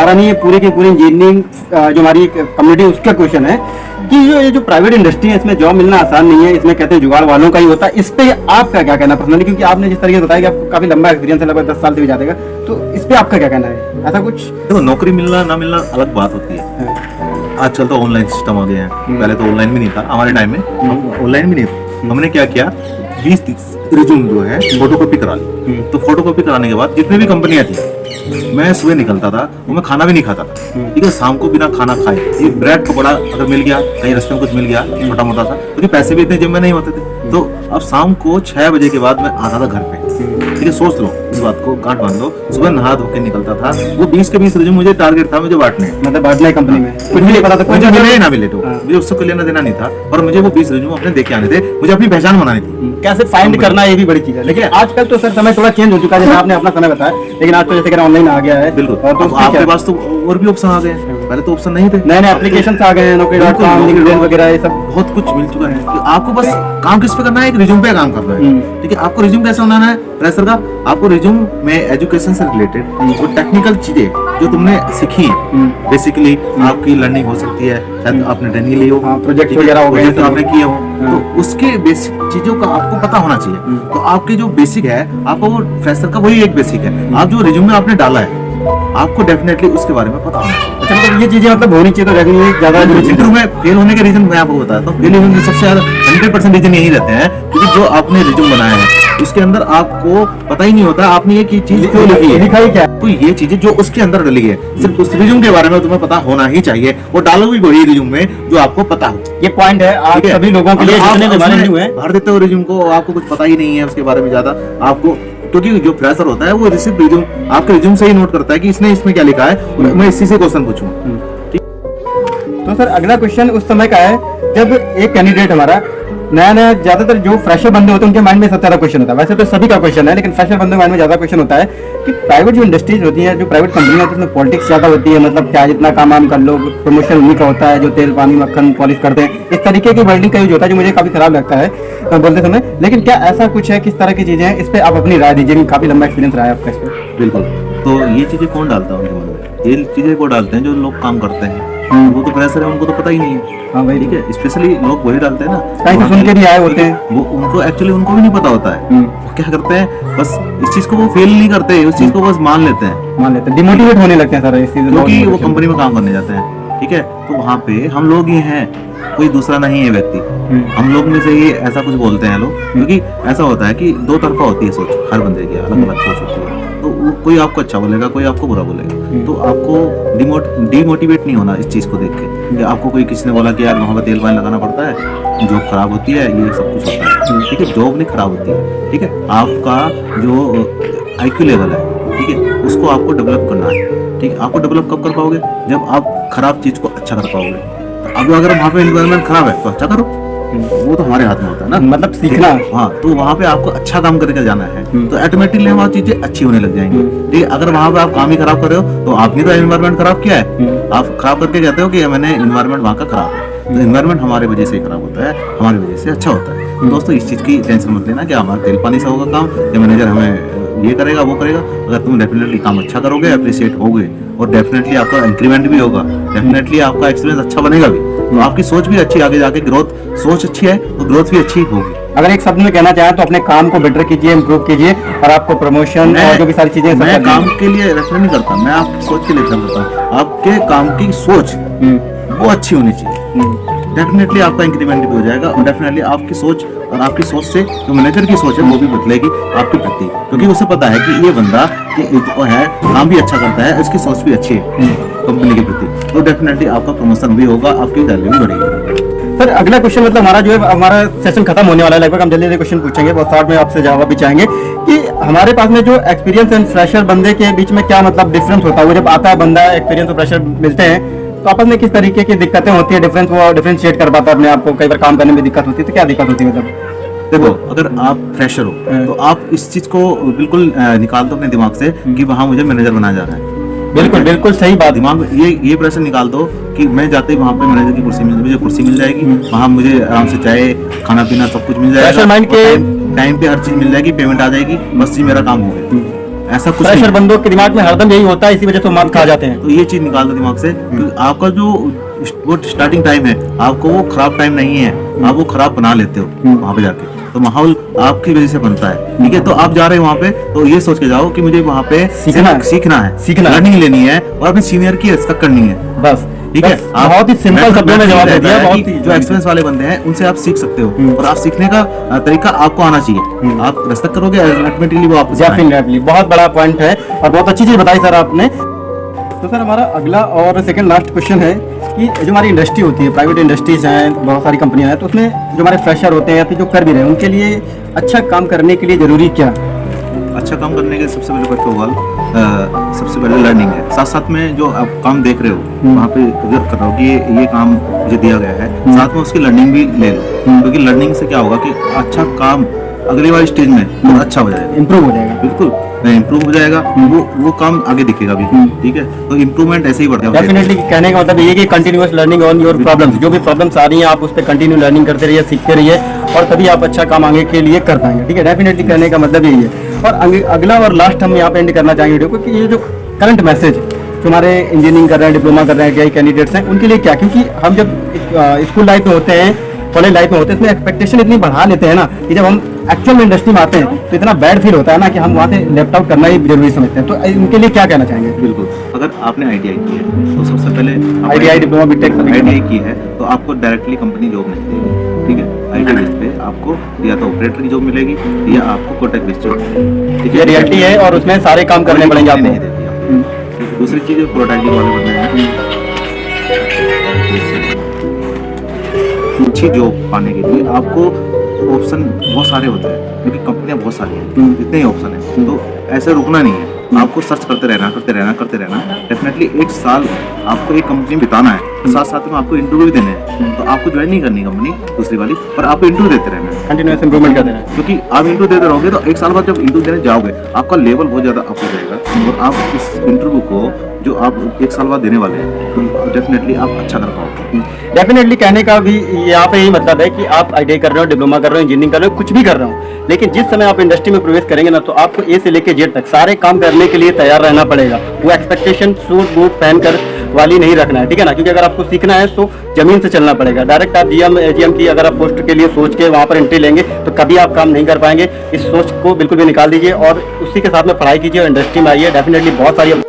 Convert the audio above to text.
हमारा नहीं, ये पूरी की पूरी इंजीनियरिंग जो हमारी कम्युनिटी उसका क्वेश्चन है कि ये जो प्राइवेट इंडस्ट्री है इसमें जॉब मिलना आसान नहीं है, इसमें कहते हैं जुगाड़ वालों का ही होता है। इस पे आपका क्या कहना पर्सनली, क्योंकि आपने जिस तरीके से बताया कि आपको काफी लंबा एक्सपीरियंस है, लगभग 10 साल से भी जाएगा, तो इस पे आपका क्या कहना है? ऐसा कुछ देखो, नौकरी मिलना ना मिलना अलग बात होती है। आजकल तो ऑनलाइन सिस्टम आ गया है, पहले तो ऑनलाइन भी नहीं था हमारे टाइम में, ऑनलाइन भी नहीं था। हमने क्या किया, 20-30 रिज्यूम जो है फोटोकॉपी करा ली। तो फोटोकॉपी कराने के बाद जितनी भी कंपनियां थी, मैं सुबह निकलता था और मैं खाना भी नहीं खाता था, ठीक है, शाम को बिना खाना खाए एक ब्रेड पकौड़ा अगर मिल गया, कहीं रास्ते में कुछ मिल गया छोटा मोटा सा, क्योंकि पैसे भी इतने जेब में नहीं होते थे। तो अब शाम को 6 बजे के बाद मैं आता था घर पे, ठीक है, सोच लो इस बात को, गांठ बांध लो। सुबह नहा धो के निकलता था, वो 20 के 20 रिज्यूम मुझे टारगेट था, मुझे बांटने, मतलब बांटना है कंपनी में, कुछ भी नहीं पता था, मुझे मिले ना मिले, तो मुझे उससे कोई लेना देना नहीं था, और मुझे वो 20 रिज्यूम अपने देके आने थे, मुझे अपनी पहचान बनानी थी। कैसे फाइंड करना ये भी बड़ी चीज है। लेकिन आजकल तो सर समय थोड़ा चेंज हो चुका है, जैसे आपने अपना समय बताया, लेकिन आज तो जैसे ऑनलाइन आ गया है। बिल्कुल, और तो आपके पास तो और भी ऑप्शन आ गए हैं, पहले तो ऑप्शन नहीं थे, नए नए एप्लीकेशन आ गए हैं, Naukri.com, LinkedIn वगैरह, ये सब बहुत कुछ मिल चुका है। आपको बस काम किस पे करना है, एक रिज्यूम पे काम करना है, ठीक है। आपको रिज्यूम कैसे बनाना है फ्रेशर का, आपको रिज्यूम में एजुकेशन से रिलेटेड वो टेक्निकल चीजें जो तुमने सीखी है, बेसिकली आपकी लर्निंग हो सकती है, शायद आपने ट्रेनिंग ली हो, प्रोजेक्ट वगैरह हो गए तो आपने किए हो, तो उसके बेसिक चीजों का आपको पता होना चाहिए। तो आपकी जो बेसिक है, आपको वो फ्रेशर का वही एक बेसिक है, आप जो रिज्यूम में आपने डाला है, आपको डेफिनेटली उसके बारे में पता होना चाहिए। अच्छा, मतलब ये चीजें मतलब होनी चाहिए, तो रेगुलरली ज्यादा इंटरव्यू में फेल होने के रीजन मैं आपको बताता हूँ। फेल होने के सबसे ज्यादा 100% रीजन यही रहते हैं, क्योंकि जो आपने रिज्यूम बनाया है उसके अंदर आपको पता ही नहीं होता आपने ये चीज क्यों लिखी है, लिखा ही क्या, तो ये चीजें जो उसके अंदर डली है, सिर्फ उस रिज्यूम के बारे में तुम्हें पता होना ही चाहिए। वो डालो भी वही रिज्यूम में जो आपको पता हो। ये पॉइंट है आज सभी लोगों के लिए, जितने भी हमारे न्यू है, भर देते हो रिज्यूम को, आपको कुछ पता ही नहीं है उसके बारे में ज्यादा आपको, क्योंकि जो फ्रेशर होता है वो सिर्फ रिज्यूम आपके रिज्यूम से ही नोट करता है कि इसने इसमें क्या लिखा है, मैं इसी से क्वेश्चन पूछूंगा। तो सर अगला क्वेश्चन उस समय का है जब एक कैंडिडेट हमारा नया नया, ज्यादातर जो फ्रेशर बंदे होते हैं उनके माइंड में सबसे ज्यादा क्वेश्चन होता है, वैसे तो सभी का क्वेश्चन है, लेकिन फ्रेशर बंदे माइंड में ज्यादा क्वेश्चन होता है कि प्राइवेट जो इंडस्ट्रीज होती है, जो प्राइवेट कंपनी होती है, उसमें पॉलिटिक्स ज्यादा होती है, मतलब क्या जितना काम कर लो, प्रमोशन उन्हीं का होता है, जो तेल पानी मक्खन पॉलिश करते हैं, इस तरीके की वर्डिंग का यूज होता है, जो मुझे काफी खराब लगता है बोलते समय। लेकिन क्या ऐसा कुछ है, किस तरह की चीजें हैं, इस पे आप अपनी राय दीजिए, काफी लंबा एक्सपीरियंस रहा है आपका इस पे। बिल्कुल, तो ये चीजें कौन डालता है उनके मन में, ये चीजें को डालते हैं जो लोग काम करते हैं, वो तो फ्रेशर है, उनको तो पता ही नहीं है। हाँ भाई, ठीक है, स्पेशली लोग वही डालते हैं ना, कहीं से सुन के भी आए होते हैं, वो उनको एक्चुअली उनको भी नहीं पता होता है, वो क्या करते हैं, बस इस चीज को वो फेल नहीं करते, उस चीज को बस मान लेते हैं, डिमोटिवेट होने लगते हैं सर इस चीज, क्योंकि वो कंपनी में काम करने जाते हैं, ठीक है। तो वहाँ पे हम लोग ही हैं, कोई दूसरा नहीं है व्यक्ति, हम लोग में से ही ऐसा कुछ बोलते हैं लोग, क्योंकि ऐसा होता है कि दो तरफा होती है सोच, हर बंदे की अलग अलग सोच होती है, तो कोई आपको अच्छा बोलेगा, कोई आपको बुरा बोलेगा, तो आपको डिमोटिवेट नहीं होना इस चीज को देख के, कि आपको कोई किसी ने बोला कि यार वहाँ पर तेल पानी लगाना पड़ता है, जॉब खराब होती है, ये सब कुछ होता है, ठीक है, जॉब नहीं खराब होती है, ठीक है, आपका जो IQ लेवल है, ठीक है, उसको आपको डेवलप करना है, ठीक है। आपको डेवलप कब कर पाओगे, जब आप खराब चीज को अच्छा कर पाओगे। अब अगर वहाँ पे एनवायरनमेंट खराब है तो अच्छा करो, वो तो हमारे हाथ में होता है ना, मतलब सीखना। हाँ, तो वहाँ पे आपको अच्छा काम करके जाना है, तो ऑटोमेटिकली वहाँ चीजें अच्छी होने लग जाएंगी, ठीक है। अगर वहाँ पे आप काम ही खराब कर रहे हो, तो आपने तो एनवायरनमेंट खराब किया है, आप खराब करके कहते हो कि मैंने एनवायरनमेंट वहाँ का खराब है, तो एनवायरनमेंट हमारे वजह से खराब होता है, हमारी वजह से अच्छा होता है। तो दोस्तों इस चीज की टेंशन मत लेना कि हमारा तेल पानी से होगा काम, या मैनेजर हमें ये करेगा वो करेगा। अगर तुम डेफिनेटली काम अच्छा करोगे, अप्रिशिएट होगे, और डेफिनेटली आपका इंक्रीमेंट भी होगा, डेफिनेटली आपका एक्सपीरियंस अच्छा बनेगा भी, तो आपकी सोच भी अच्छी, आगे जाके ग्रोथ, सोच अच्छी है तो ग्रोथ भी अच्छी होगी। अगर एक शब्द में कहना चाहें तो अपने काम को बेटर कीजिए, इम्प्रूव कीजिए, और आपको प्रमोशन और जो भी सारी चीजें, मैं काम के लिए रेफर नहीं करता, मैं आपकी सोच के लिए रेफर करता हूँ। आपके काम की सोच वो अच्छी होनी चाहिए, डेफिनेटली आपका इंक्रीमेंट भी हो जाएगा, और डेफिनेटली आपकी सोच, और आपकी सोच से जो मैनेजर की सोच है वो भी बदलेगी आपके प्रति, क्योंकि उसे पता है कि ये बंदा जो है काम भी अच्छा करता है, इसकी सोच भी अच्छी है कंपनी के प्रति, तो डेफिनेटली आपका प्रमोशन भी होगा, आपकी वैल्यू भी बढ़ेगी। सर अगला क्वेश्चन, मतलब हमारा जो है, हमारा सेशन खत्म होने वाला है लगभग, हम जल्दी जल्दी क्वेश्चन पूछेंगे, बहुत शॉर्ट में आपसे जवाब भी चाहेंगे कि हमारे पास में जो एक्सपीरियंस एंड फ्रेशर बंदे के बीच में क्या मतलब डिफरेंस होता है, वो जब आता है बंदा, एक्सपीरियंस और फ्रेशर मिलते हैं, तो आपस में किस तरीके की दिक्कतें होती है, डिफरेंस वो डिफरेंशिएट कर पाता है अपने आप को, कई बार काम करने में दिक्कत होती है, तो क्या दिक्कत होती है? मतलब देखो, अगर आप फ्रेशर हो तो आप इस चीज को बिल्कुल निकाल दो अपने दिमाग से कि वहाँ मुझे मैनेजर बनाया जा रहा है, बिल्कुल बिल्कुल सही बात, दिमाग ये प्रेशर निकाल दो कि मैं जाते ही वहाँ पे मैनेजर की कुर्सी मुझे कुर्सी मिल जाएगी, वहाँ मुझे आराम से चाय खाना पीना सब कुछ मिल जाएगा, माइंड के टाइम पे हर चीज मिल जाएगी, पेमेंट आ जाएगी, बस ये मेरा काम हो गया। ऐसा कुछ फ्रेशर नहीं। बंदों के दिमाग में हरदम यही होता है, इसी वजह से वो मार्क्स खा जाते हैं। तो ये चीज निकाल दो दिमाग से कि आपका जो वो स्टार्टिंग टाइम है, आपको वो खराब टाइम नहीं है, आप वो खराब बना लेते हो वहां पे जाके। तो माहौल आपकी वजह से बनता है, ठीक है। तो आप जा रहे हैं वहाँ पे, तो ये सोच के जाओ कि मुझे वहाँ पे सीखना है। सीखना है, लर्निंग लेनी है और अपनी सीनियर की रिस्पेक्ट करनी है, बस ठीक है। बस, बहुत ही सिंपल शब्दों में जवाब दे दिया। बहुत ही जो एक्सपीरियंस वाले बंदे हैं उनसे आप सीख सकते हो, और आप सीखने का तरीका आपको आना चाहिए। आप रिस्पेक्ट करोगे, अल्टीमेटली वो आपको सिखाएंगे। डेफिनेटली बहुत बड़ा पॉइंट है और बहुत अच्छी चीज बताई सर आपने। तो सर हमारा अगला और सेकंड लास्ट क्वेश्चन है कि जो हमारी इंडस्ट्री होती है, प्राइवेट इंडस्ट्रीज हैं, बहुत सारी कंपनियां हैं, तो उसमें जो हमारे फ्रेशर होते हैं या फिर जो कर भी रहे हैं, उनके लिए अच्छा काम करने के लिए जरूरी क्या? अच्छा काम करने के सबसे पहले फर्स्ट ऑफ ऑल सबसे पहले लर्निंग है। साथ साथ में जो आप काम देख रहे हो वहाँ पे ऑब्जर्व कर रहे हो कि ये काम मुझे दिया गया है, साथ में उसकी लर्निंग भी ले लो, क्योंकि लर्निंग से क्या होगा कि अच्छा काम अगली वाली स्टेज में बहुत अच्छा हो जाएगा, इम्प्रूव हो जाएगा। बिल्कुल इम्प्रूव हो जाएगा, वो काम आगे दिखेगा भी, ठीक है। तो इम्प्रूवमेंट ऐसे ही बढ़ता है। डेफिनेटली कहने का मतलब ये कि continuous learning on your problems, जो भी प्रॉब्लम्स आ रही हैं आप उस पर कंटिन्यू लर्निंग करते रहिए, सीखते रहिए, और तभी आप अच्छा काम आगे के लिए कर पाएंगे, ठीक है। डेफिनेटली कहने का मतलब यही है। और अगला और लास्ट हम यहाँ पे एंड करना चाहेंगे वीडियो को कि ये जो करंट मैसेज जो हमारे इंजीनियरिंग कर रहे हैं, डिप्लोमा कर रहे हैं, कैंडिडेट्स हैं, उनके लिए क्या? क्योंकि हम जब स्कूल लाइफ में होते हैं, कॉलेज लाइफ में होते हैं, इसमें एक्सपेक्टेशन इतनी बढ़ा लेते हैं ना कि जब हम एक्चुअल में इंडस्ट्री में आते हैं तो इतना बैड फील होता है ना कि हम वहाँ से लेफ्ट आउट करना ही जरूरी समझते हैं। तो इनके लिए क्या कहना चाहेंगे? बिल्कुल, अगर आपने ITI की है तो सबसे पहले ITI डिप्लोमा बीटेक ITI की है तो आपको डायरेक्टली कंपनी जॉब नहीं देगी, ठीक है। ITI बेस पे आपको या तो ऑपरेटर की जॉब मिलेगी या आपको कॉन्ट्रैक्ट बेस जॉब मिलेगी, ठीक ये है। रियलिटी है और उसमें सारे काम करने पड़ेंगे नहीं आपको। देती आपको। दूसरी चीज प्रोडक्टिव वाले बंदे हैं, अच्छी जॉब पाने के लिए आपको ऑप्शन बहुत सारे होते हैं, क्योंकि कंपनियां बहुत सारी हैं, इतने ही ऑप्शन है। तो ऐसे रुकना नहीं है, आपको सर्च करते रहना। डेफिनेटली 1 साल आपको एक कंपनी में बिताना है, तो साथ साथ में आपको इंटरव्यू भी देने हैं। तो आपको ज्वाइन नहीं करनी कंपनी दूसरी वाली, पर आपको इंटरव्यू देते रहना है, कंटिन्यूअस इंप्रूवमेंट करते हैं। क्योंकि आप इंटरव्यू देते रहोगे तो 1 साल बाद जब इंटरव्यू देने जाओगे आपका लेवल बहुत ज़्यादा अप हो जाएगा, और आप इस इंटरव्यू को जो आप 1 साल बाद देने वाले हैं तो डेफिनेटली आप अच्छा कर पाओगे। डेफिनेटली कहने का भी यहाँ पे यही मतलब है कि आप ITI कर रहे हो, डिप्लोमा कर रहे हो, इंजीनियरिंग कर रहे हो, कुछ भी कर रहे हो, लेकिन जिस समय आप इंडस्ट्री में प्रवेश करेंगे ना तो आपको A से लेके Z तक सारे काम करने के लिए तैयार रहना पड़ेगा। वो एक्सपेक्टेशन सूट बूट पहन कर वाली नहीं रखना है, ठीक है ना। क्योंकि अगर आपको सीखना है तो जमीन से चलना पड़ेगा। डायरेक्ट आप GM AGM की अगर आप पोस्ट के लिए सोच के वहाँ पर एंट्री लेंगे तो कभी आप काम नहीं कर पाएंगे। इस सोच को बिल्कुल भी निकाल दीजिए और उसी के साथ में पढ़ाई कीजिए और इंडस्ट्री में आइए। डेफिनेटली बहुत सारी